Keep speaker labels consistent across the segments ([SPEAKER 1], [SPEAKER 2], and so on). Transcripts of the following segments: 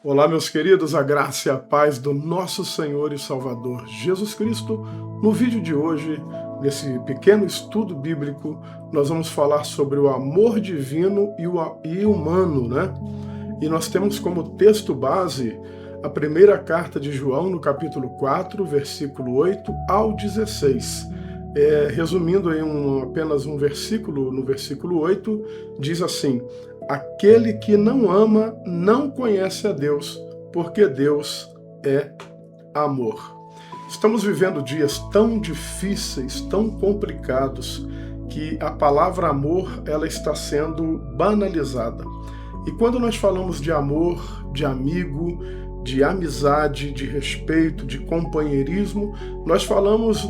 [SPEAKER 1] Olá, meus queridos, a graça e a paz do nosso Senhor e Salvador Jesus Cristo. No vídeo de hoje, nesse pequeno estudo bíblico, nós vamos falar sobre o amor divino e humano, né? E nós temos como texto base a primeira carta de João, no capítulo 4, versículo 8 ao 16. Resumindo aí apenas um versículo, no versículo 8, diz assim: aquele que não ama não conhece a Deus, porque Deus é amor. Estamos vivendo dias tão difíceis, tão complicados, que a palavra amor ela está sendo banalizada. E quando nós falamos de amor, de amigo, de amizade, de respeito, de companheirismo, nós falamos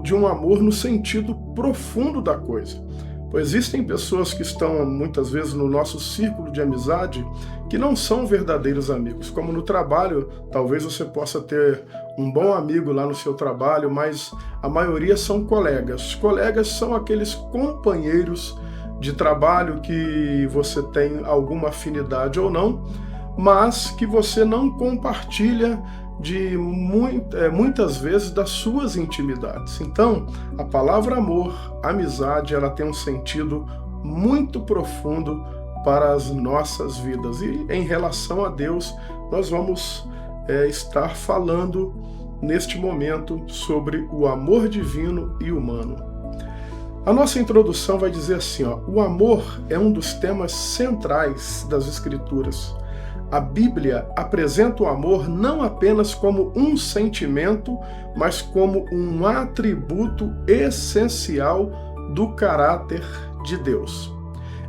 [SPEAKER 1] de um amor no sentido profundo da coisa. Pois existem pessoas que estão muitas vezes no nosso círculo de amizade que não são verdadeiros amigos. Como no trabalho, talvez você possa ter um bom amigo lá no seu trabalho, mas a maioria são colegas. Colegas são aqueles companheiros de trabalho que você tem alguma afinidade ou não, mas que você não compartilha muitas vezes das suas intimidades. Então, a palavra amor, amizade, ela tem um sentido muito profundo para as nossas vidas. E em relação a Deus, nós vamos estar falando neste momento sobre o amor divino e humano. A nossa introdução vai dizer assim, o amor é um dos temas centrais das Escrituras. A Bíblia apresenta o amor não apenas como um sentimento, mas como um atributo essencial do caráter de Deus.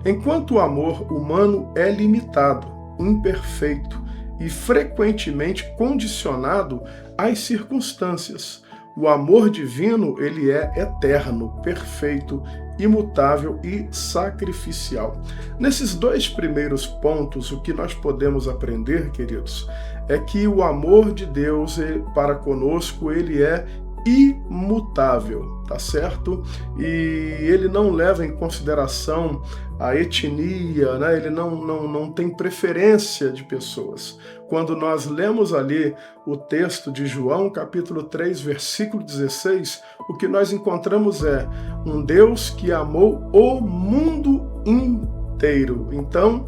[SPEAKER 1] Enquanto o amor humano é limitado, imperfeito e frequentemente condicionado às circunstâncias, o amor divino ele é eterno, perfeito, imutável e sacrificial. Nesses dois primeiros pontos, o que nós podemos aprender, queridos, é que o amor de Deus para conosco, ele é imutável, tá certo? E ele não leva em consideração a etnia, né? Ele não tem preferência de pessoas. Quando nós lemos ali o texto de João, capítulo 3, versículo 16, o que nós encontramos é um Deus que amou o mundo inteiro. Então,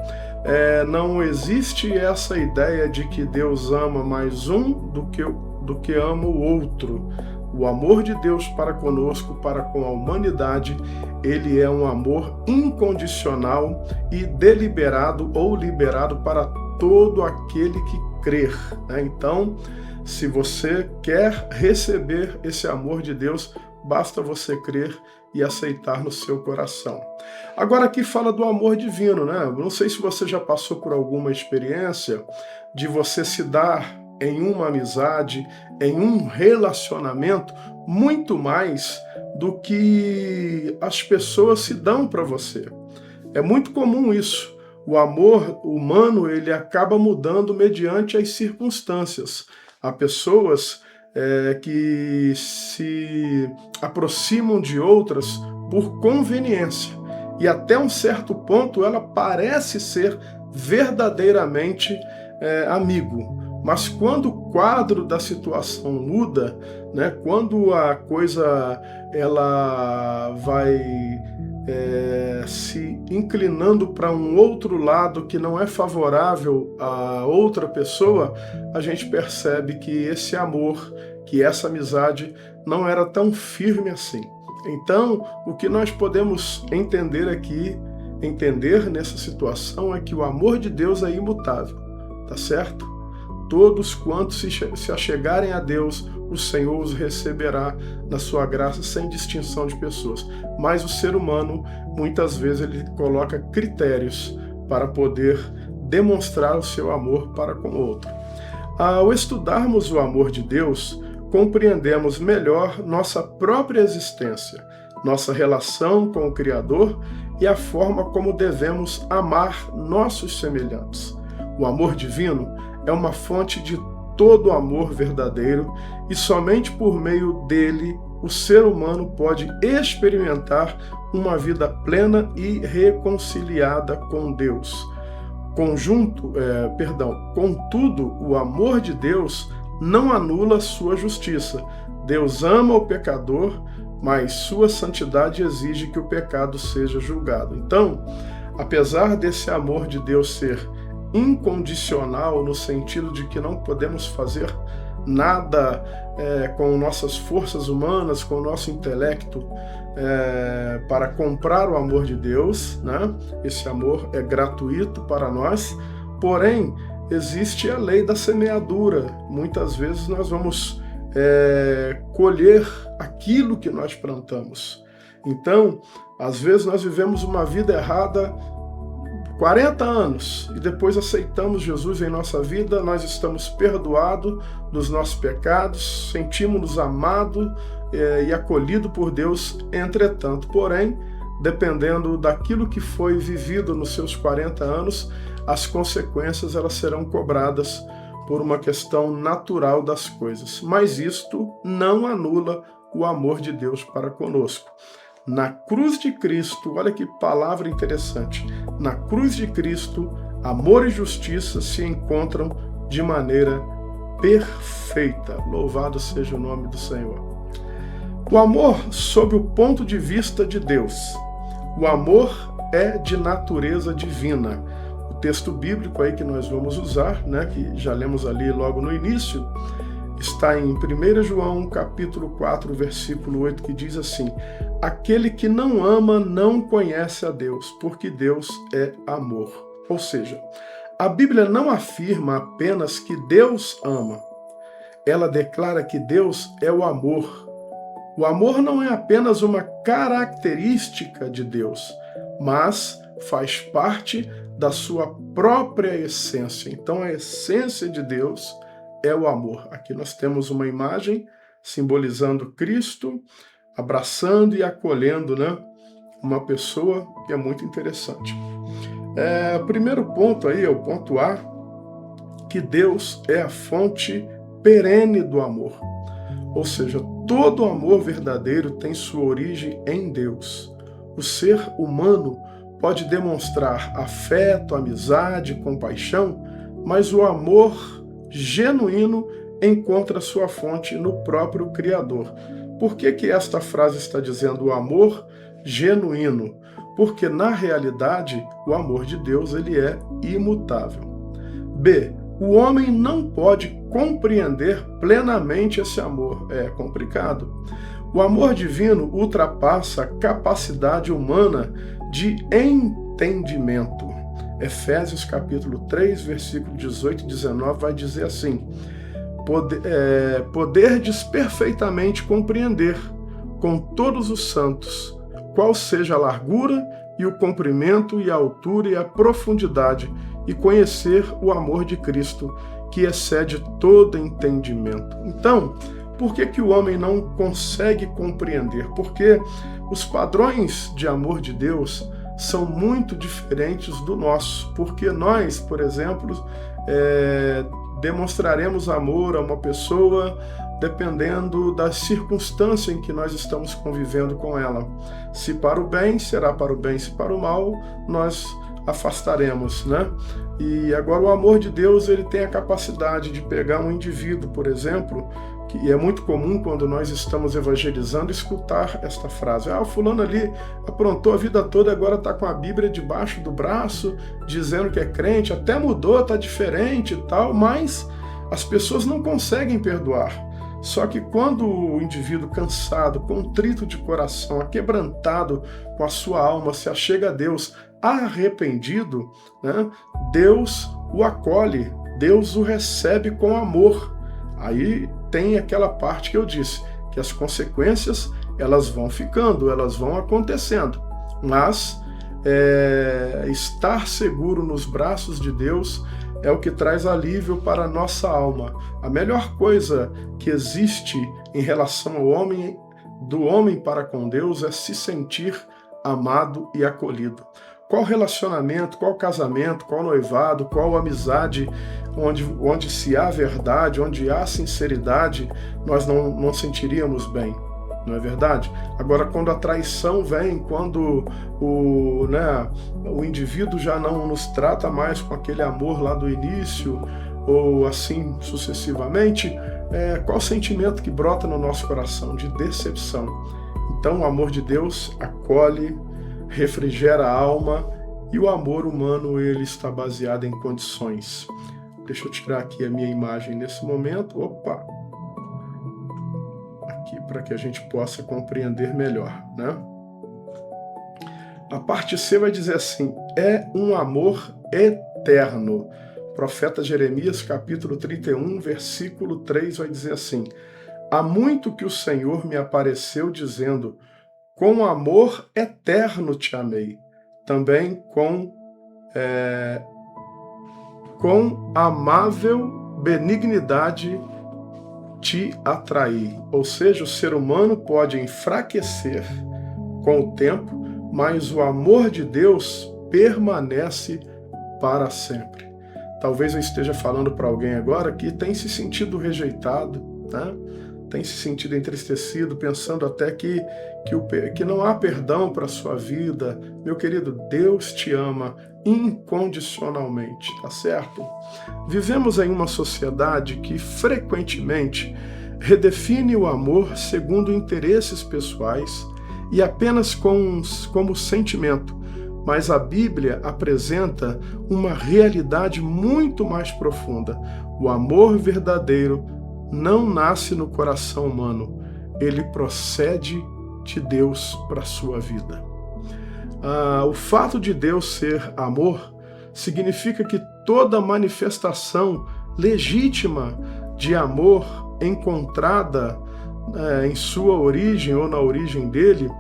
[SPEAKER 1] não existe essa ideia de que Deus ama mais um do que ama o outro. O amor de Deus para conosco, para com a humanidade, ele é um amor incondicional e deliberado ou liberado para todo aquele que crer, né? Então, se você quer receber esse amor de Deus, basta você crer e aceitar no seu coração. Agora aqui fala do amor divino, né? Não sei se você já passou por alguma experiência de você se dar em uma amizade, em um relacionamento, muito mais do que as pessoas se dão para você. É muito comum isso. O amor humano, ele acaba mudando mediante as circunstâncias. Há pessoas que se aproximam de outras por conveniência. E até um certo ponto ela parece ser verdadeiramente amigo. Mas quando o quadro da situação muda, né, quando a coisa ela vai se inclinando para um outro lado que não é favorável a outra pessoa, a gente percebe que esse amor, que essa amizade não era tão firme assim. Então, o que nós podemos entender nessa situação, é que o amor de Deus é imutável, tá certo? Todos quantos se achegarem a Deus, o Senhor os receberá na sua graça sem distinção de pessoas. Mas o ser humano, muitas vezes, ele coloca critérios para poder demonstrar o seu amor para com o outro. Ao estudarmos o amor de Deus, compreendemos melhor nossa própria existência, nossa relação com o Criador e a forma como devemos amar nossos semelhantes. O amor divino é uma fonte de todo amor verdadeiro e somente por meio dele o ser humano pode experimentar uma vida plena e reconciliada com Deus. Contudo, o amor de Deus não anula sua justiça. Deus ama o pecador, mas sua santidade exige que o pecado seja julgado. Então, apesar desse amor de Deus ser incondicional, no sentido de que não podemos fazer nada com nossas forças humanas, com o nosso intelecto, para comprar o amor de Deus, né? Esse amor é gratuito para nós, porém, existe a lei da semeadura. Muitas vezes nós vamos colher aquilo que nós plantamos. Então, às vezes nós vivemos uma vida errada 40 anos e depois aceitamos Jesus em nossa vida, nós estamos perdoados dos nossos pecados, sentimos-nos amados e acolhidos por Deus. Entretanto, porém, dependendo daquilo que foi vivido nos seus 40 anos, as consequências elas serão cobradas por uma questão natural das coisas. Mas isto não anula o amor de Deus para conosco. Na cruz de Cristo, olha que palavra interessante, na cruz de Cristo, amor e justiça se encontram de maneira perfeita. Louvado seja o nome do Senhor. O amor sob o ponto de vista de Deus. O amor é de natureza divina. O texto bíblico aí que nós vamos usar, né, que já lemos ali logo no início, está em 1 João, capítulo 4, versículo 8, que diz assim: aquele que não ama não conhece a Deus, porque Deus é amor. Ou seja, a Bíblia não afirma apenas que Deus ama, ela declara que Deus é o amor. O amor não é apenas uma característica de Deus, mas faz parte da sua própria essência. Então a essência de Deus é o amor. Aqui nós temos uma imagem simbolizando Cristo abraçando e acolhendo, né, uma pessoa, que é muito interessante. O primeiro ponto aí é o ponto A, que Deus é a fonte perene do amor. Ou seja, todo amor verdadeiro tem sua origem em Deus. O ser humano pode demonstrar afeto, amizade, compaixão, mas o amor genuíno encontra sua fonte no próprio Criador. Por que esta frase está dizendo o amor genuíno? Porque, na realidade, o amor de Deus ele é imutável. B. O homem não pode compreender plenamente esse amor. É complicado. O amor divino ultrapassa a capacidade humana de entendimento. Efésios capítulo 3, versículo 18 e 19 vai dizer assim: poderdes perfeitamente compreender com todos os santos qual seja a largura e o comprimento e a altura e a profundidade, e conhecer o amor de Cristo, que excede todo entendimento. Então, por que o homem não consegue compreender? Porque os padrões de amor de Deus são muito diferentes do nosso. Porque nós, por exemplo, demonstraremos amor a uma pessoa dependendo da circunstância em que nós estamos convivendo com ela. Se para o bem, será para o bem. Se para o mal, nós afastaremos, né? E agora o amor de Deus, ele tem a capacidade de pegar um indivíduo, por exemplo, que é muito comum quando nós estamos evangelizando, escutar esta frase: o fulano ali aprontou a vida toda, agora está com a Bíblia debaixo do braço, dizendo que é crente, até mudou, está diferente e tal, mas as pessoas não conseguem perdoar. Só que quando o indivíduo cansado, contrito de coração, aquebrantado com a sua alma, se achega a Deus arrependido, né, Deus o acolhe, Deus o recebe com amor. Aí tem aquela parte que eu disse, que as consequências elas vão ficando, elas vão acontecendo, mas estar seguro nos braços de Deus é o que traz alívio para a nossa alma. A melhor coisa que existe em relação ao homem, do homem para com Deus, é se sentir amado e acolhido. Qual relacionamento, qual casamento, qual noivado, qual amizade, onde se há verdade, onde há sinceridade, nós não sentiríamos bem. não é verdade? Agora, quando a traição vem, quando o indivíduo já não nos trata mais com aquele amor lá do início, ou assim sucessivamente, qual o sentimento que brota no nosso coração? De decepção. Então, o amor de Deus acolhe, refrigera a alma, e o amor humano, ele está baseado em condições. Deixa eu tirar aqui a minha imagem nesse momento. Opa! Aqui para que a gente possa compreender melhor, né? A parte C vai dizer assim: é um amor eterno. Profeta Jeremias, capítulo 31, versículo 3, vai dizer assim: há muito que o Senhor me apareceu dizendo, com amor eterno te amei, também com amável benignidade te atraí. Ou seja, o ser humano pode enfraquecer com o tempo, mas o amor de Deus permanece para sempre. Talvez eu esteja falando para alguém agora que tem se sentido rejeitado, né? Tem se sentido entristecido, pensando até que não há perdão para a sua vida. Meu querido, Deus te ama incondicionalmente, tá certo? Vivemos em uma sociedade que frequentemente redefine o amor segundo interesses pessoais e apenas como sentimento, mas a Bíblia apresenta uma realidade muito mais profunda. O amor verdadeiro não nasce no coração humano, ele procede de Deus para a sua vida. O fato de Deus ser amor significa que toda manifestação legítima de amor encontrada em sua origem ou na origem dele,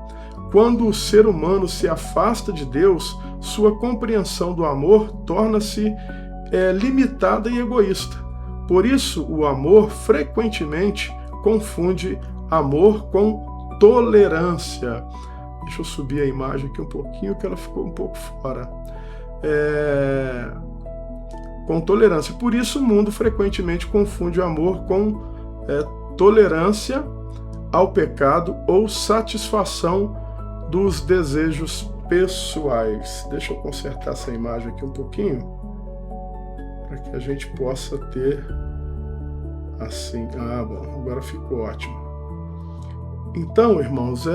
[SPEAKER 1] quando o ser humano se afasta de Deus, sua compreensão do amor torna-se limitada e egoísta. Por isso, o amor frequentemente confunde amor com tolerância. Deixa eu subir a imagem aqui um pouquinho, que ela ficou um pouco fora. Com tolerância. Por isso, o mundo frequentemente confunde o amor com tolerância ao pecado ou satisfação dos desejos pessoais. Deixa eu consertar essa imagem aqui um pouquinho, para que a gente possa ter assim. Bom, agora ficou ótimo. Então, irmãos,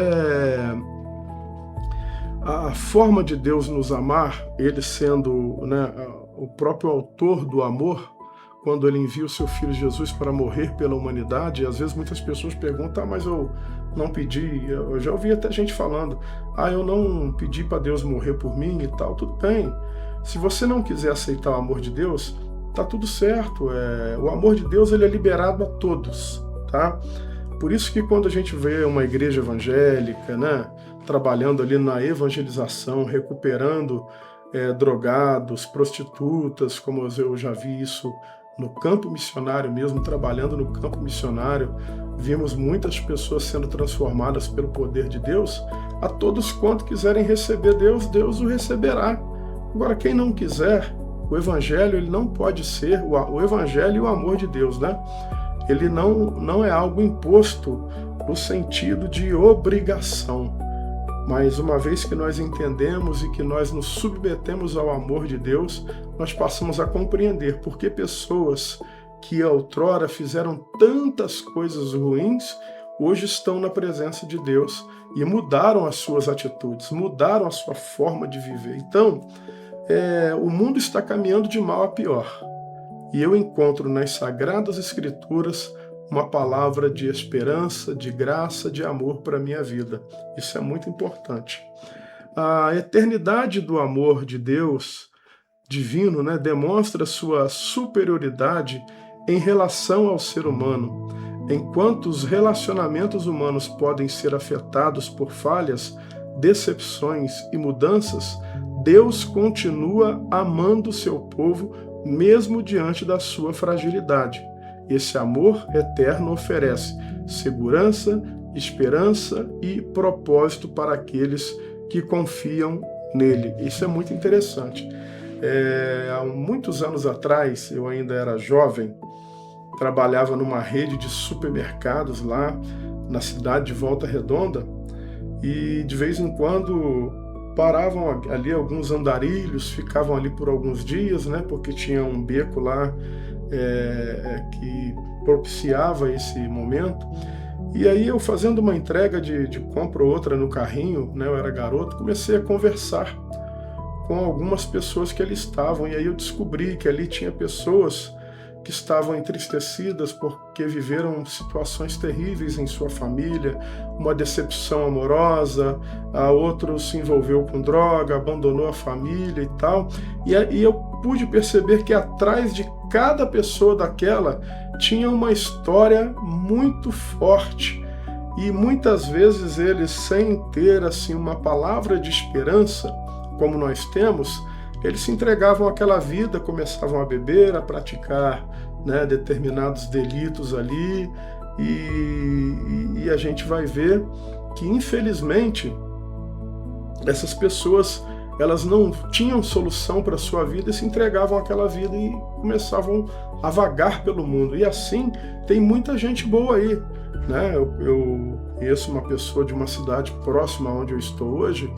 [SPEAKER 1] a forma de Deus nos amar, ele sendo o próprio autor do amor, quando ele envia o seu Filho Jesus para morrer pela humanidade, e às vezes muitas pessoas perguntam, mas eu não pedi, eu já ouvi até gente falando, eu não pedi para Deus morrer por mim e tal. Tudo bem, se você não quiser aceitar o amor de Deus, tá tudo certo, o amor de Deus ele é liberado a todos, tá? Por isso que quando a gente vê uma igreja evangélica, né, trabalhando ali na evangelização, recuperando drogados, prostitutas, como eu já vi isso no campo missionário mesmo, trabalhando no campo missionário, vimos muitas pessoas sendo transformadas pelo poder de Deus. A todos quanto quiserem receber Deus, Deus o receberá. Agora, quem não quiser, o evangelho ele não pode ser, o evangelho e o amor de Deus, né? Ele não é algo imposto no sentido de obrigação. Mas uma vez que nós entendemos e que nós nos submetemos ao amor de Deus, nós passamos a compreender por que pessoas que outrora fizeram tantas coisas ruins, hoje estão na presença de Deus e mudaram as suas atitudes, mudaram a sua forma de viver. Então, o mundo está caminhando de mal a pior. E eu encontro nas Sagradas Escrituras uma palavra de esperança, de graça, de amor para a minha vida. Isso é muito importante. A eternidade do amor de Deus divino, né, demonstra sua superioridade em relação ao ser humano. Enquanto os relacionamentos humanos podem ser afetados por falhas, decepções e mudanças, Deus continua amando seu povo mesmo diante da sua fragilidade. Esse amor eterno oferece segurança, esperança e propósito para aqueles que confiam nele. Isso é muito interessante. Há muitos anos atrás, eu ainda era jovem, trabalhava numa rede de supermercados lá na cidade de Volta Redonda, e de vez em quando paravam ali alguns andarilhos, ficavam ali por alguns dias, né, porque tinha um beco lá que propiciava esse momento. E aí eu, fazendo uma entrega de compra ou outra no carrinho, né, eu era garoto, comecei a conversar com algumas pessoas que ali estavam, e aí eu descobri que ali tinha pessoas que estavam entristecidas porque viveram situações terríveis em sua família, uma decepção amorosa, a outro se envolveu com droga, abandonou a família e tal. E aí eu pude perceber que atrás de cada pessoa daquela tinha uma história muito forte. E muitas vezes eles, sem ter assim uma palavra de esperança, como nós temos, eles se entregavam àquela vida, começavam a beber, a praticar, né, determinados delitos ali, e a gente vai ver que, infelizmente, essas pessoas, elas não tinham solução para a sua vida e se entregavam àquela vida e começavam a vagar pelo mundo. E assim, tem muita gente boa aí, né? Eu conheço uma pessoa de uma cidade próxima onde eu estou hoje,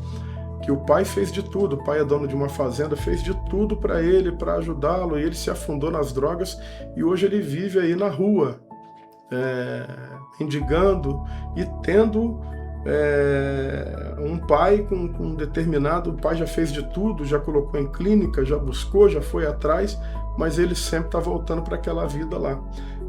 [SPEAKER 1] que o pai fez de tudo, o pai é dono de uma fazenda, fez de tudo para ele, para ajudá-lo, e ele se afundou nas drogas, e hoje ele vive aí na rua, mendigando e tendo um pai com determinado, o pai já fez de tudo, já colocou em clínica, já buscou, já foi atrás, mas ele sempre está voltando para aquela vida lá.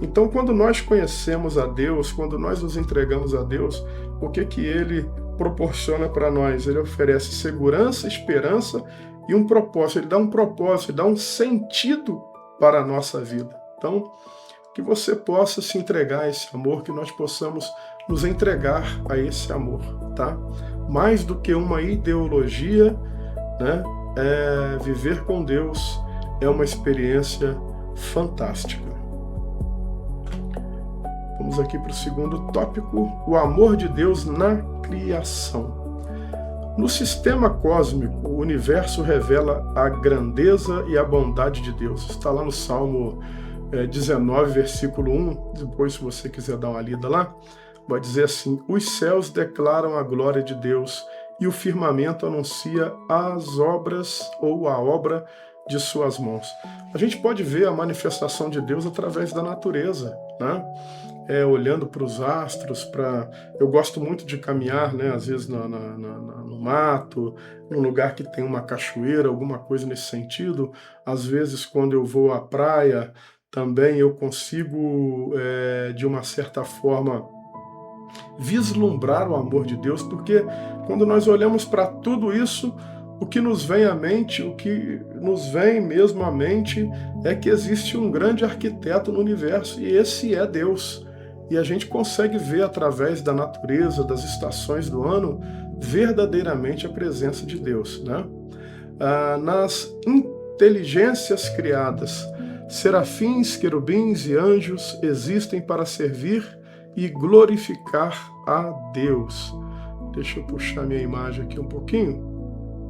[SPEAKER 1] Então, quando nós conhecemos a Deus, quando nós nos entregamos a Deus, o que ele proporciona para nós? Ele oferece segurança, esperança e um propósito. Ele dá um propósito, ele dá um sentido para a nossa vida. Então, que você possa se entregar a esse amor, que nós possamos nos entregar a esse amor, tá? Mais do que uma ideologia, né? Viver com Deus é uma experiência fantástica. Vamos aqui para o segundo tópico, o amor de Deus na criação. No sistema cósmico, o universo revela a grandeza e a bondade de Deus. Está lá no Salmo 19, versículo 1, depois se você quiser dar uma lida lá, vai dizer assim: os céus declaram a glória de Deus e o firmamento anuncia as obras ou a obra de suas mãos. A gente pode ver a manifestação de Deus através da natureza, né? Olhando para os astros, eu gosto muito de caminhar, né? Às vezes no mato, num lugar que tem uma cachoeira, alguma coisa nesse sentido. Às vezes, quando eu vou à praia, também eu consigo, de uma certa forma, vislumbrar o amor de Deus, porque quando nós olhamos para tudo isso, o que nos vem à mente, o que nos vem mesmo à mente, é que existe um grande arquiteto no universo, e esse é Deus. E a gente consegue ver através da natureza, das estações do ano, verdadeiramente a presença de Deus, né? Nas inteligências criadas, serafins, querubins e anjos existem para servir e glorificar a Deus. Deixa eu puxar minha imagem aqui um pouquinho.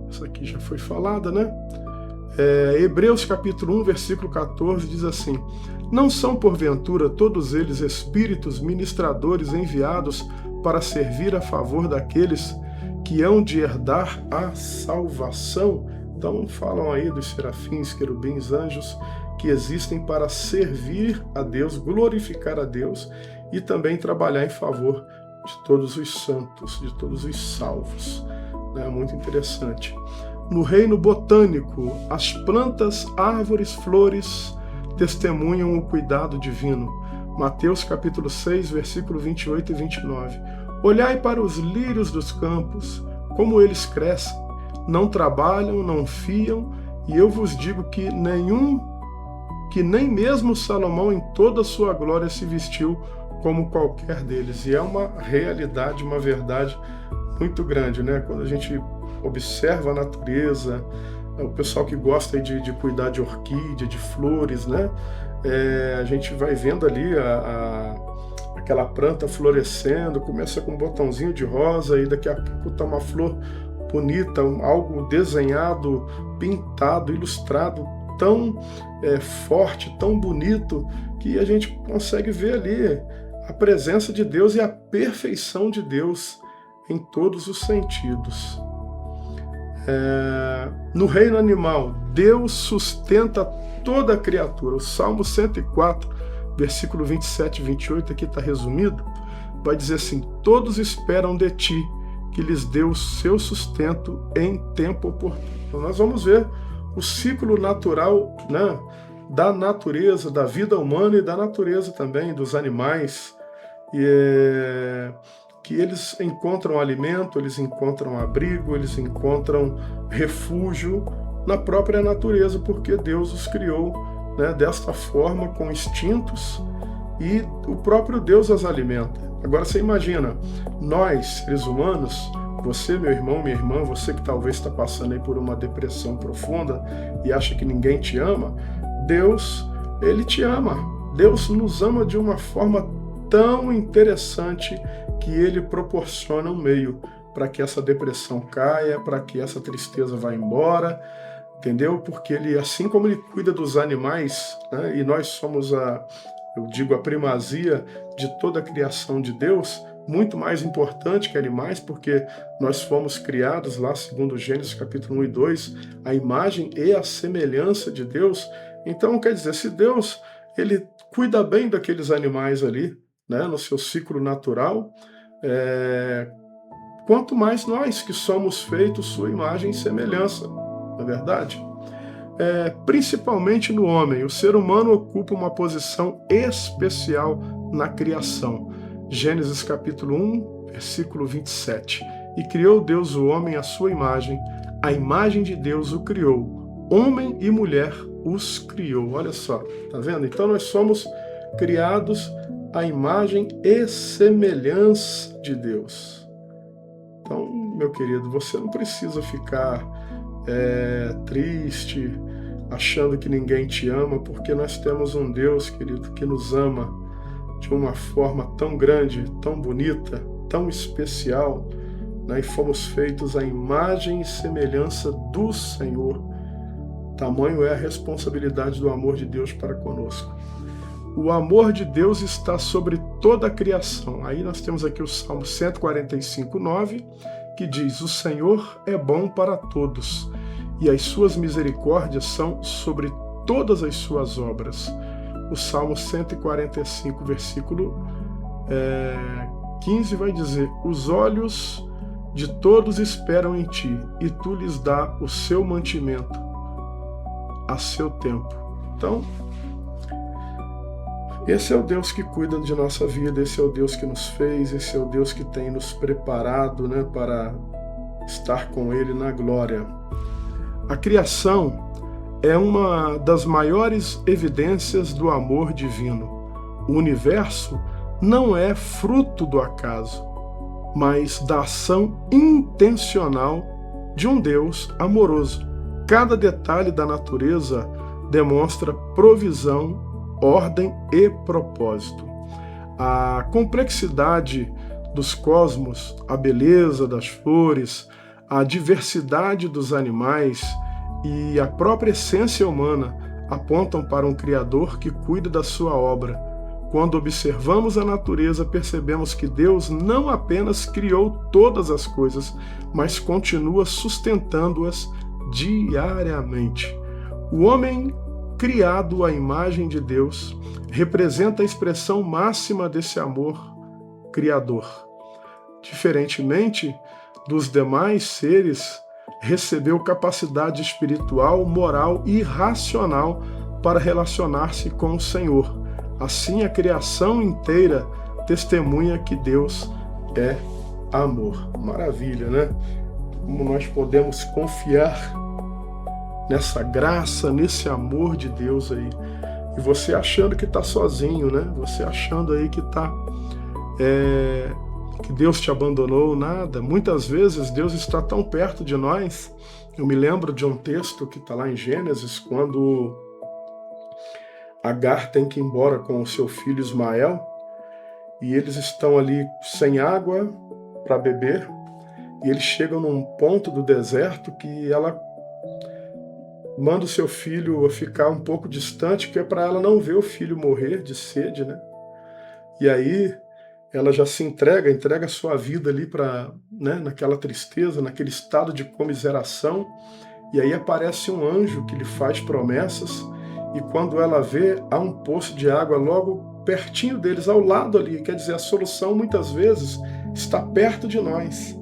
[SPEAKER 1] Essa aqui já foi falada, né? Hebreus capítulo 1, versículo 14 diz assim: não são porventura todos eles espíritos ministradores enviados para servir a favor daqueles que hão de herdar a salvação? Então falam aí dos serafins, querubins, anjos, que existem para servir a Deus, glorificar a Deus e também trabalhar em favor de todos os santos, de todos os salvos. Muito interessante. No reino botânico, as plantas, árvores, flores testemunham o cuidado divino. Mateus capítulo 6, versículo 28 e 29. Olhai para os lírios dos campos, como eles crescem, não trabalham, não fiam, e eu vos digo que nem mesmo Salomão em toda a sua glória se vestiu como qualquer deles. E é uma realidade, uma verdade muito grande, né? Quando a gente observa a natureza, o pessoal que gosta de cuidar de orquídea, de flores, né? A gente vai vendo ali aquela planta florescendo, começa com um botãozinho de rosa e daqui a pouco está uma flor bonita, algo desenhado, pintado, ilustrado, tão forte, tão bonito, que a gente consegue ver ali a presença de Deus e a perfeição de Deus em todos os sentidos. No reino animal, Deus sustenta toda a criatura. O Salmo 104, versículo 27 e 28, aqui está resumido, vai dizer assim: todos esperam de ti, que lhes dê o seu sustento em tempo oportuno. Então nós vamos ver o ciclo natural, né, da natureza, da vida humana e da natureza também, dos animais, que eles encontram alimento, eles encontram abrigo, eles encontram refúgio na própria natureza, porque Deus os criou, né, desta forma, com instintos, e o próprio Deus as alimenta. Agora você imagina, nós, seres humanos, você, meu irmão, minha irmã, você que talvez está passando aí por uma depressão profunda e acha que ninguém te ama, Deus, Ele te ama. Deus nos ama de uma forma tão interessante que Ele proporciona um meio para que essa depressão caia, para que essa tristeza vá embora, entendeu? Porque Ele, assim como Ele cuida dos animais, né, e nós somos eu digo, a primazia de toda a criação de Deus, muito mais importante que animais, porque nós fomos criados lá, segundo Gênesis capítulo 1 e 2, a imagem e a semelhança de Deus. Então, quer dizer, se Deus, Ele cuida bem daqueles animais ali, né, no seu ciclo natural, quanto mais nós que somos feitos sua imagem e semelhança, não é verdade? Principalmente no homem, o ser humano ocupa uma posição especial na criação. Gênesis capítulo 1, versículo 27. E criou Deus o homem à sua imagem, a imagem de Deus o criou, homem e mulher os criou. Olha só, tá vendo? Então nós somos criados à imagem e semelhança de Deus. Então, meu querido, você não precisa ficar triste, achando que ninguém te ama, porque nós temos um Deus, querido, que nos ama de uma forma tão grande, tão bonita, tão especial, né? E fomos feitos à imagem e semelhança do Senhor. Tamanho é a responsabilidade do amor de Deus para conosco. O amor de Deus está sobre toda a criação. Aí nós temos aqui o Salmo 145, 9, que diz: o Senhor é bom para todos, e as suas misericórdias são sobre todas as suas obras. O Salmo 145, versículo 15 vai dizer: os olhos de todos esperam em ti, e tu lhes dá o seu mantimento a seu tempo. Então, esse é o Deus que cuida de nossa vida, esse é o Deus que nos fez, esse é o Deus que tem nos preparado, né, para estar com Ele na glória. A criação é uma das maiores evidências do amor divino. O universo não é fruto do acaso, mas da ação intencional de um Deus amoroso. Cada detalhe da natureza demonstra provisão, ordem e propósito. A complexidade dos cosmos, a beleza das flores, a diversidade dos animais e a própria essência humana apontam para um Criador que cuida da sua obra. Quando observamos a natureza, percebemos que Deus não apenas criou todas as coisas, mas continua sustentando-as diariamente. O homem, criado à imagem de Deus, representa a expressão máxima desse amor criador. Diferentemente dos demais seres, recebeu capacidade espiritual, moral e racional para relacionar-se com o Senhor. Assim, a criação inteira testemunha que Deus é amor. Maravilha, né? Como nós podemos confiar nessa graça, nesse amor de Deus aí. E você achando que está sozinho, né? Você achando aí que que Deus te abandonou, nada. Muitas vezes Deus está tão perto de nós. Eu me lembro de um texto que está lá em Gênesis, quando Agar tem que ir embora com o seu filho Ismael, e eles estão ali sem água para beber, e eles chegam num ponto do deserto que ela manda o seu filho ficar um pouco distante, que é para ela não ver o filho morrer de sede, né? E aí ela já se entrega a sua vida ali para, né, naquela tristeza, naquele estado de comiseração. E aí aparece um anjo que lhe faz promessas, e quando ela vê, há um poço de água logo pertinho deles, ao lado ali. Quer dizer, a solução muitas vezes está perto de nós.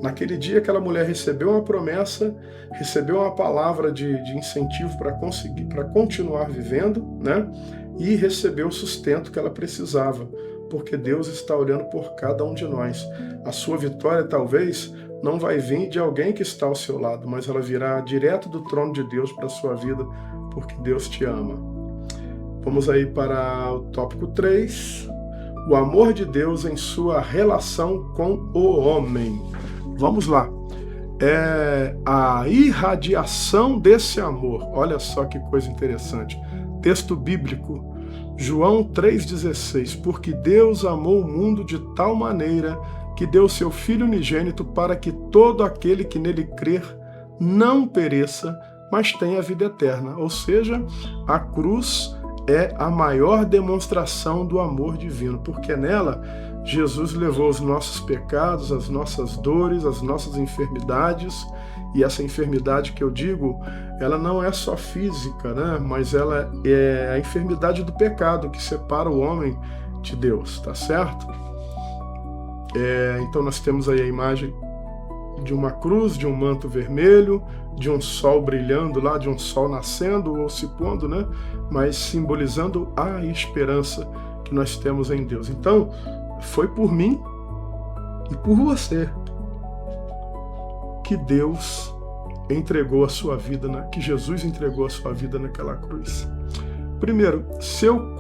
[SPEAKER 1] Naquele dia aquela mulher recebeu uma promessa, recebeu uma palavra de incentivo para conseguir, para continuar vivendo, né? E recebeu o sustento que ela precisava, porque Deus está olhando por cada um de nós. A sua vitória talvez não vai vir de alguém que está ao seu lado, mas ela virá direto do trono de Deus para a sua vida, porque Deus te ama. Vamos aí para o tópico 3, o amor de Deus em sua relação com o homem. Vamos lá. É a irradiação desse amor. Olha só que coisa interessante. Texto bíblico, João 3,16. Porque Deus amou o mundo de tal maneira que deu seu Filho unigênito para que todo aquele que nele crer não pereça, mas tenha a vida eterna. Ou seja, a cruz é a maior demonstração do amor divino, porque nela Jesus levou os nossos pecados, as nossas dores, as nossas enfermidades, e essa enfermidade que eu digo, ela não é só física, né? Mas ela é a enfermidade do pecado que separa o homem de Deus, tá certo? Então nós temos aí a imagem de uma cruz, de um manto vermelho, de um sol brilhando lá, de um sol nascendo ou se pondo, né? Mas simbolizando a esperança que nós temos em Deus. Então, foi por mim e por você que Deus entregou a sua vida, que Jesus entregou a sua vida naquela cruz. Primeiro, seu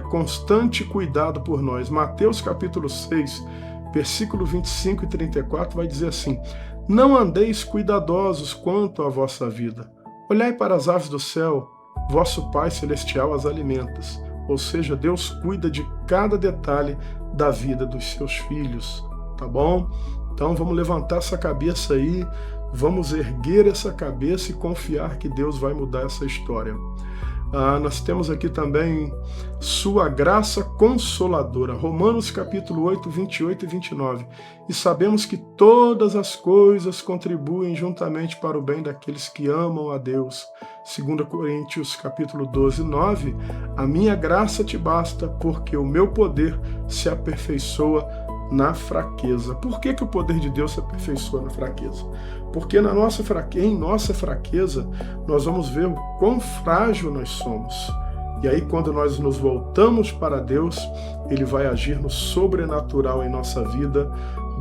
[SPEAKER 1] constante cuidado por nós. Mateus capítulo 6, versículo 25 e 34 vai dizer assim: não andeis cuidadosos quanto à vossa vida. Olhai para as aves do céu, vosso Pai Celestial as alimenta. Ou seja, Deus cuida de cada detalhe da vida dos seus filhos, tá bom? Então vamos levantar essa cabeça aí, vamos erguer essa cabeça e confiar que Deus vai mudar essa história. Nós temos aqui também sua graça consoladora, Romanos capítulo 8, 28 e 29. E sabemos que todas as coisas contribuem juntamente para o bem daqueles que amam a Deus. 2 Coríntios capítulo 12, 9. A minha graça te basta, porque o meu poder se aperfeiçoa na fraqueza. Por que o poder de Deus se aperfeiçoa na fraqueza? Porque em nossa fraqueza nós vamos ver o quão frágil nós somos. E aí quando nós nos voltamos para Deus, Ele vai agir no sobrenatural em nossa vida,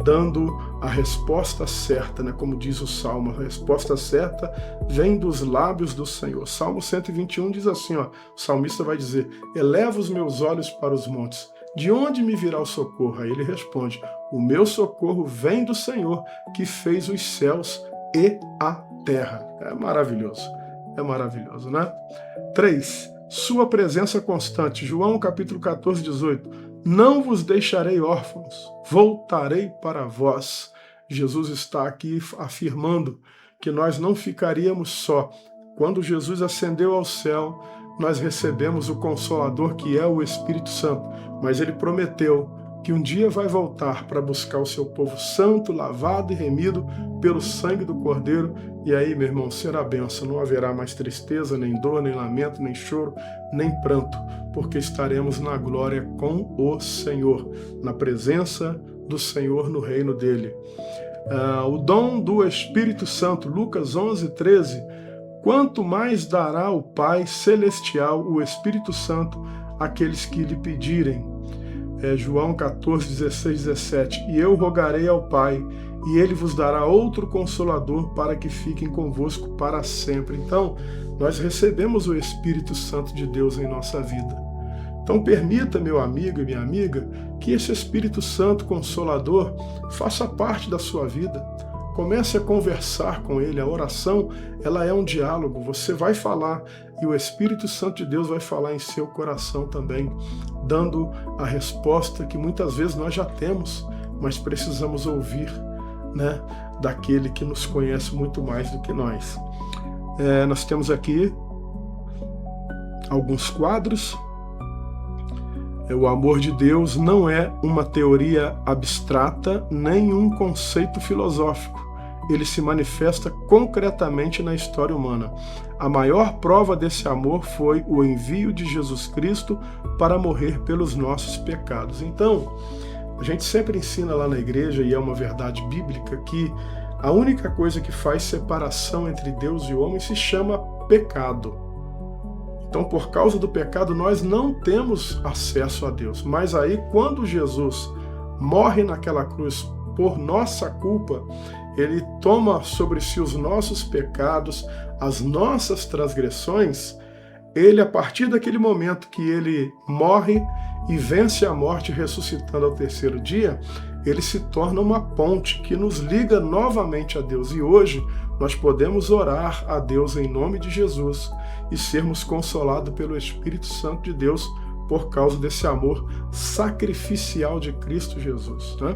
[SPEAKER 1] dando a resposta certa, né? Como diz o Salmo, a resposta certa vem dos lábios do Senhor. Salmo 121 diz assim, ó, o salmista vai dizer: eleva os meus olhos para os montes, de onde me virá o socorro? Aí ele responde: o meu socorro vem do Senhor, que fez os céus e a terra. É maravilhoso, né? 3. Sua presença constante. João capítulo 14, 18. Não vos deixarei órfãos, voltarei para vós. Jesus está aqui afirmando que nós não ficaríamos só. Quando Jesus ascendeu ao céu, nós recebemos o Consolador, que é o Espírito Santo, mas ele prometeu que um dia vai voltar para buscar o seu povo santo, lavado e remido pelo sangue do Cordeiro. E aí, meu irmão, será bênção. Não haverá mais tristeza, nem dor, nem lamento, nem choro, nem pranto, porque estaremos na glória com o Senhor, na presença do Senhor no reino dele. O dom do Espírito Santo, Lucas 11, 13. Quanto mais dará o Pai Celestial, o Espírito Santo, àqueles que lhe pedirem. João 14, 16, 17. E eu rogarei ao Pai, e ele vos dará outro Consolador para que fiquem convosco para sempre. Então, nós recebemos o Espírito Santo de Deus em nossa vida. Então, permita, meu amigo e minha amiga, que esse Espírito Santo Consolador faça parte da sua vida. Comece a conversar com ele. A oração, ela é um diálogo. Você vai falar e o Espírito Santo de Deus vai falar em seu coração também, dando a resposta que muitas vezes nós já temos, mas precisamos ouvir, né, daquele que nos conhece muito mais do que nós. Nós temos aqui alguns quadros. O amor de Deus não é uma teoria abstrata nem um conceito filosófico. Ele se manifesta concretamente na história humana. A maior prova desse amor foi o envio de Jesus Cristo para morrer pelos nossos pecados. Então, a gente sempre ensina lá na igreja, e é uma verdade bíblica, que a única coisa que faz separação entre Deus e o homem se chama pecado. Então, por causa do pecado, nós não temos acesso a Deus. Mas aí, quando Jesus morre naquela cruz por nossa culpa, ele toma sobre si os nossos pecados, as nossas transgressões. Ele, a partir daquele momento que ele morre e vence a morte, ressuscitando ao terceiro dia, ele se torna uma ponte que nos liga novamente a Deus. E hoje nós podemos orar a Deus em nome de Jesus e sermos consolados pelo Espírito Santo de Deus por causa desse amor sacrificial de Cristo Jesus, né?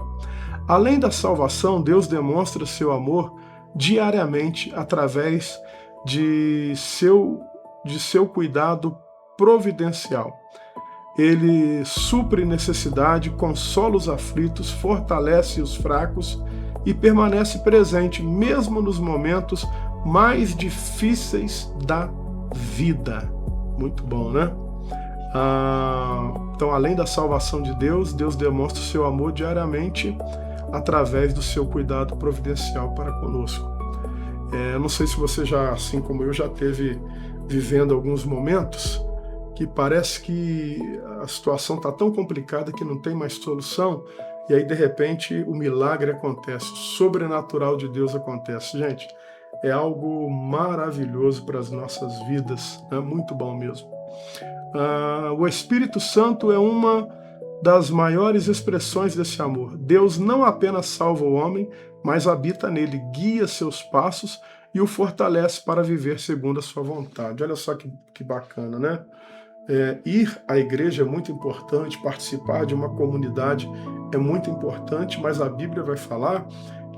[SPEAKER 1] Além da salvação, Deus demonstra seu amor diariamente através de seu cuidado providencial. Ele supre necessidade, consola os aflitos, fortalece os fracos e permanece presente mesmo nos momentos mais difíceis da vida. Muito bom, né? Então, além da salvação de Deus, Deus demonstra o seu amor diariamente através do seu cuidado providencial para conosco. Eu não sei se você já, assim como eu, já teve vivendo alguns momentos que parece que a situação está tão complicada que não tem mais solução, e aí de repente o milagre acontece, o sobrenatural de Deus acontece. Gente, é algo maravilhoso para as nossas vidas, é muito bom mesmo. O Espírito Santo é uma das maiores expressões desse amor. Deus não apenas salva o homem, mas habita nele, guia seus passos e o fortalece para viver segundo a sua vontade. Olha só que bacana, né? Ir à igreja é muito importante, participar de uma comunidade é muito importante, mas a Bíblia vai falar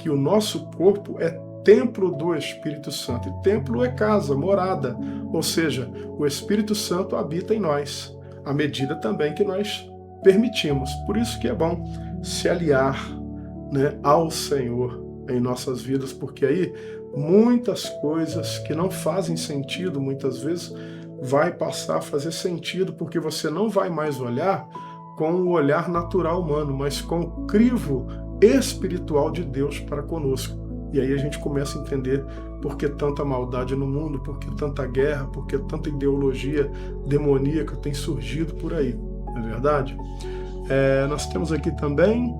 [SPEAKER 1] que o nosso corpo é templo do Espírito Santo. E templo é casa, morada, ou seja, o Espírito Santo habita em nós, à medida também que nós permitimos. Por isso que é bom se aliar, né, ao Senhor em nossas vidas, porque aí muitas coisas que não fazem sentido, muitas vezes, vai passar a fazer sentido, porque você não vai mais olhar com o olhar natural humano, mas com o crivo espiritual de Deus para conosco. E aí a gente começa a entender por que tanta maldade no mundo, por que tanta guerra, por que tanta ideologia demoníaca tem surgido por aí, não é verdade? Nós temos aqui também,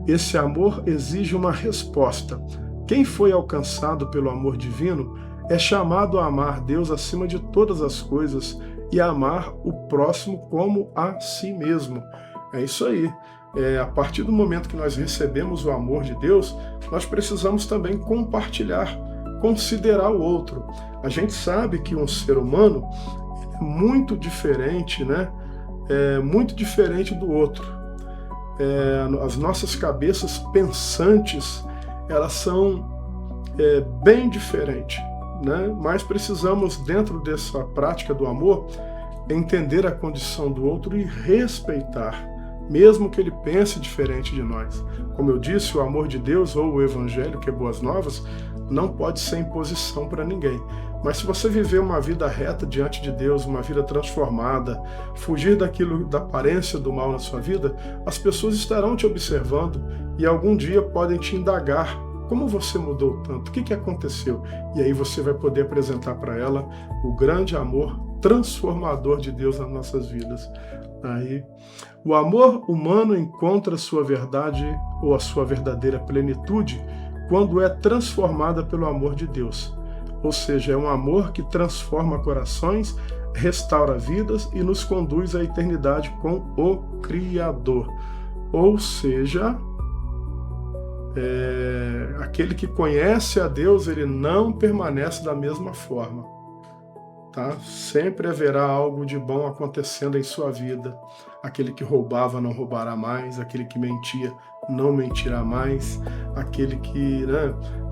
[SPEAKER 1] esse amor exige uma resposta. Quem foi alcançado pelo amor divino é chamado a amar Deus acima de todas as coisas e a amar o próximo como a si mesmo. É isso aí. A partir do momento que nós recebemos o amor de Deus, nós precisamos também compartilhar, considerar o outro. A gente sabe que um ser humano é muito diferente, né? Muito diferente do outro. As nossas cabeças pensantes, elas são bem diferentes, né? Mas precisamos, dentro dessa prática do amor, entender a condição do outro e respeitar, mesmo que ele pense diferente de nós. Como eu disse, o amor de Deus, ou o Evangelho, que é boas novas, não pode ser imposição para ninguém. Mas se você viver uma vida reta diante de Deus, uma vida transformada, fugir daquilo, da aparência do mal na sua vida, as pessoas estarão te observando e algum dia podem te indagar: como você mudou tanto? O que aconteceu? E aí você vai poder apresentar para ela o grande amor transformador de Deus nas nossas vidas. Aí, o amor humano encontra sua verdade ou a sua verdadeira plenitude quando é transformada pelo amor de Deus. Ou seja, é um amor que transforma corações, restaura vidas e nos conduz à eternidade com o Criador. Ou seja, aquele que conhece a Deus, ele não permanece da mesma forma. Tá? Sempre haverá algo de bom acontecendo em sua vida. Aquele que roubava não roubará mais, aquele que mentia não mentirá mais, aquele que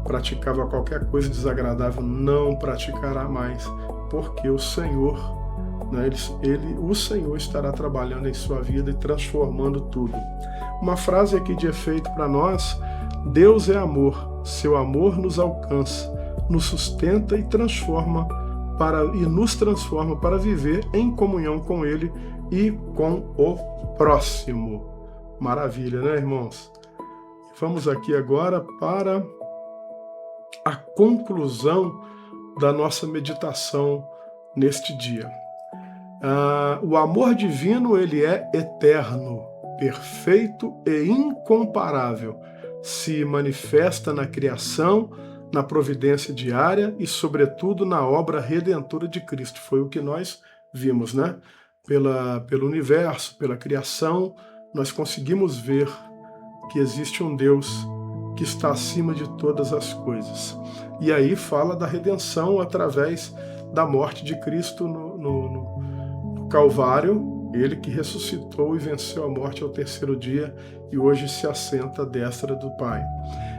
[SPEAKER 1] praticava qualquer coisa desagradável não praticará mais, porque o Senhor né? O Senhor estará trabalhando em sua vida e transformando tudo. Uma frase aqui de efeito para nós: Deus é amor, seu amor nos alcança, nos sustenta e nos transforma para viver em comunhão com Ele e com o próximo. Maravilha, né, irmãos? Vamos aqui agora para a conclusão da nossa meditação neste dia. O amor divino, ele é eterno, perfeito e incomparável. Se manifesta na criação, na providência diária e, sobretudo, na obra redentora de Cristo. Foi o que nós vimos, né? Pelo universo, pela criação, nós conseguimos ver que existe um Deus que está acima de todas as coisas. E aí fala da redenção através da morte de Cristo no Calvário, ele que ressuscitou e venceu a morte ao terceiro dia e hoje se assenta à destra do Pai.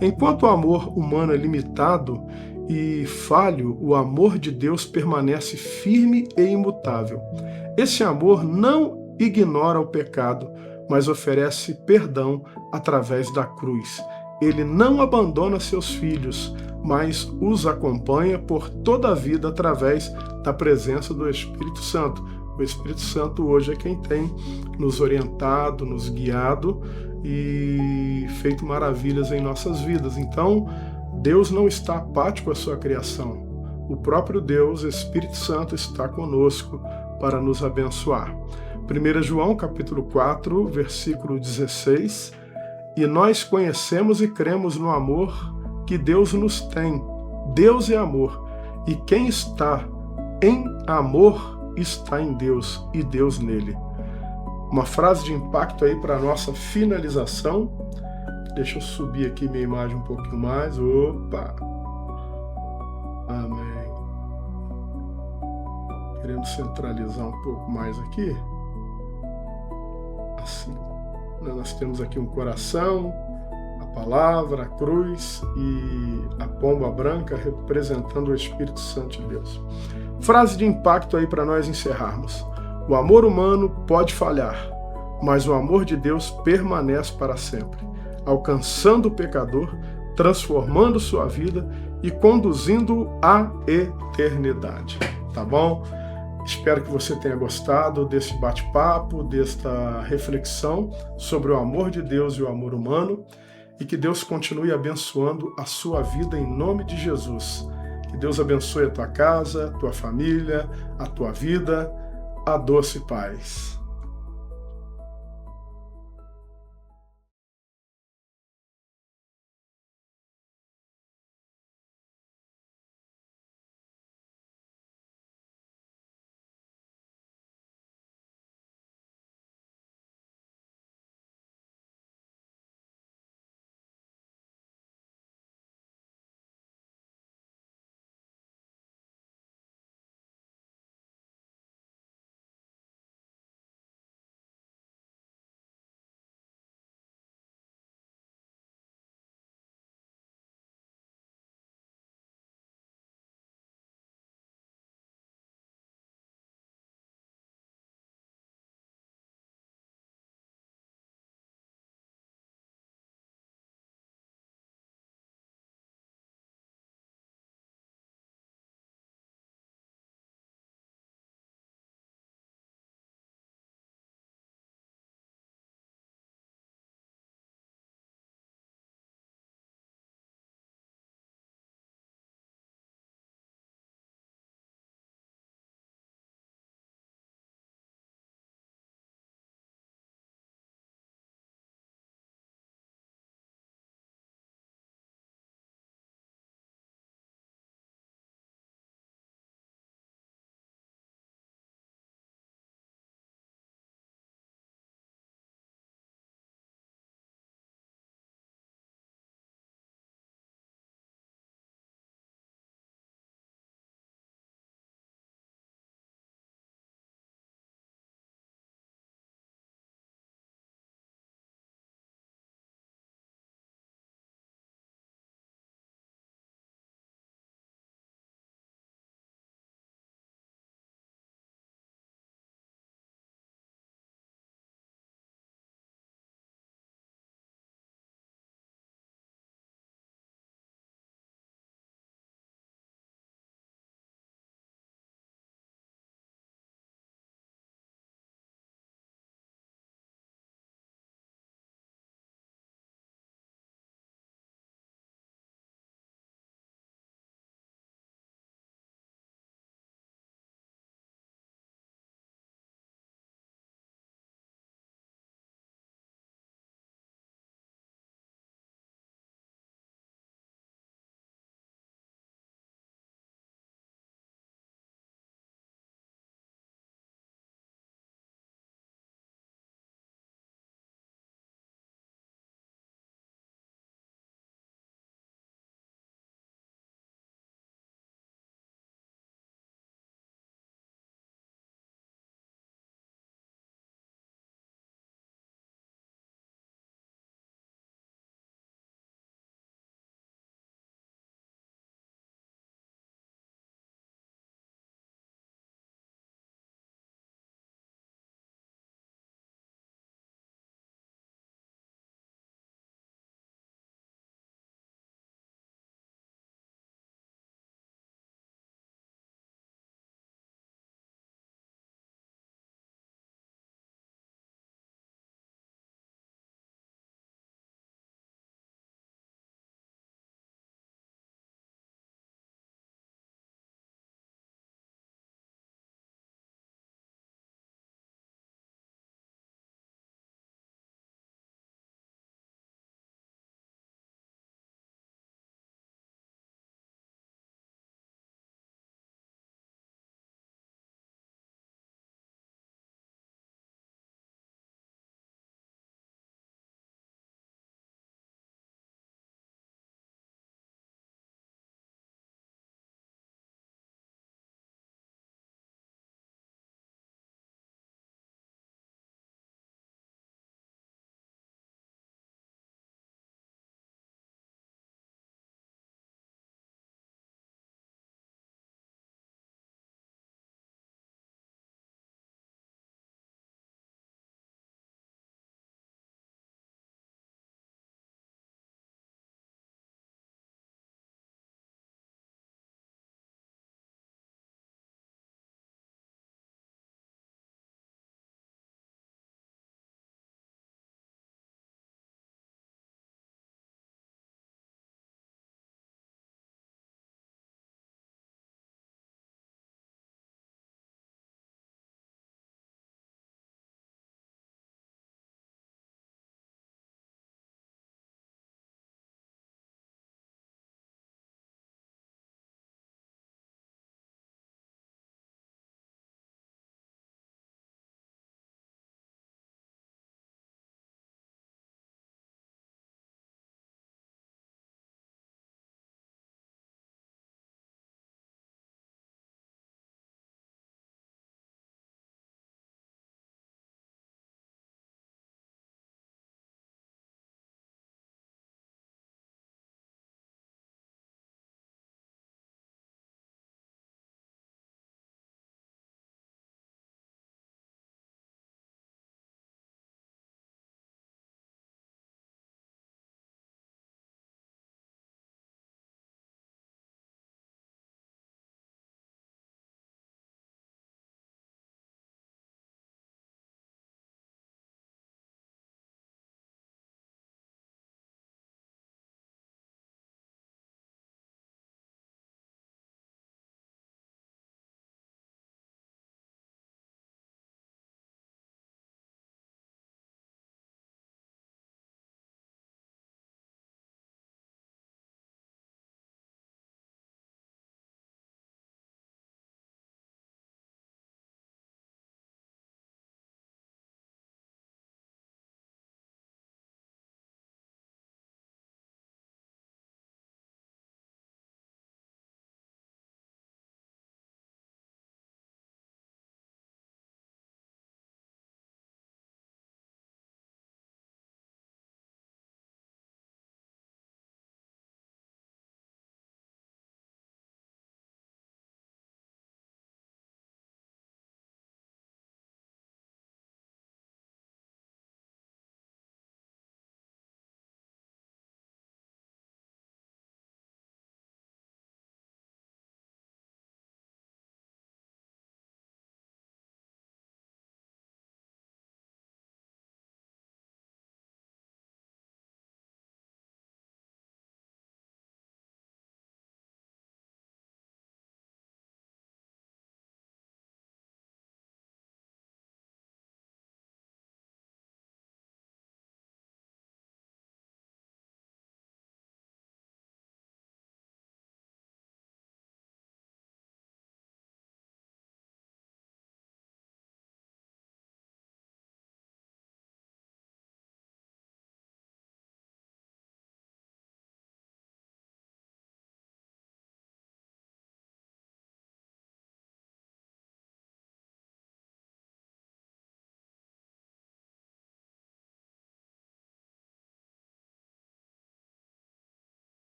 [SPEAKER 1] Enquanto o amor humano é limitado e falho, o amor de Deus permanece firme e imutável. Esse amor não ignora o pecado, mas oferece perdão através da cruz. Ele não abandona seus filhos, mas os acompanha por toda a vida através da presença do Espírito Santo. O Espírito Santo hoje é quem tem nos orientado, nos guiado e feito maravilhas em nossas vidas. Então, Deus não está apático à sua criação. O próprio Deus, Espírito Santo, está conosco para nos abençoar. 1 João, capítulo 4, versículo 16. E nós conhecemos e cremos no amor que Deus nos tem. Deus é amor, e quem está em amor está em Deus e Deus nele. Uma frase de impacto aí para a nossa finalização. Deixa eu subir aqui minha imagem um pouquinho mais. Opa! Amém. Querendo centralizar um pouco mais aqui. Assim. Nós temos aqui um coração, a palavra, a cruz e a pomba branca representando o Espírito Santo de Deus. Frase de impacto aí para nós encerrarmos. O amor humano pode falhar, mas o amor de Deus permanece para sempre, alcançando o pecador, transformando sua vida e conduzindo-o à eternidade. Tá bom? Espero que você tenha gostado desse bate-papo, desta reflexão sobre o amor de Deus e o amor humano, e que Deus continue abençoando a sua vida em nome de Jesus. Que Deus abençoe a tua casa, a tua família, a tua vida. A doce paz.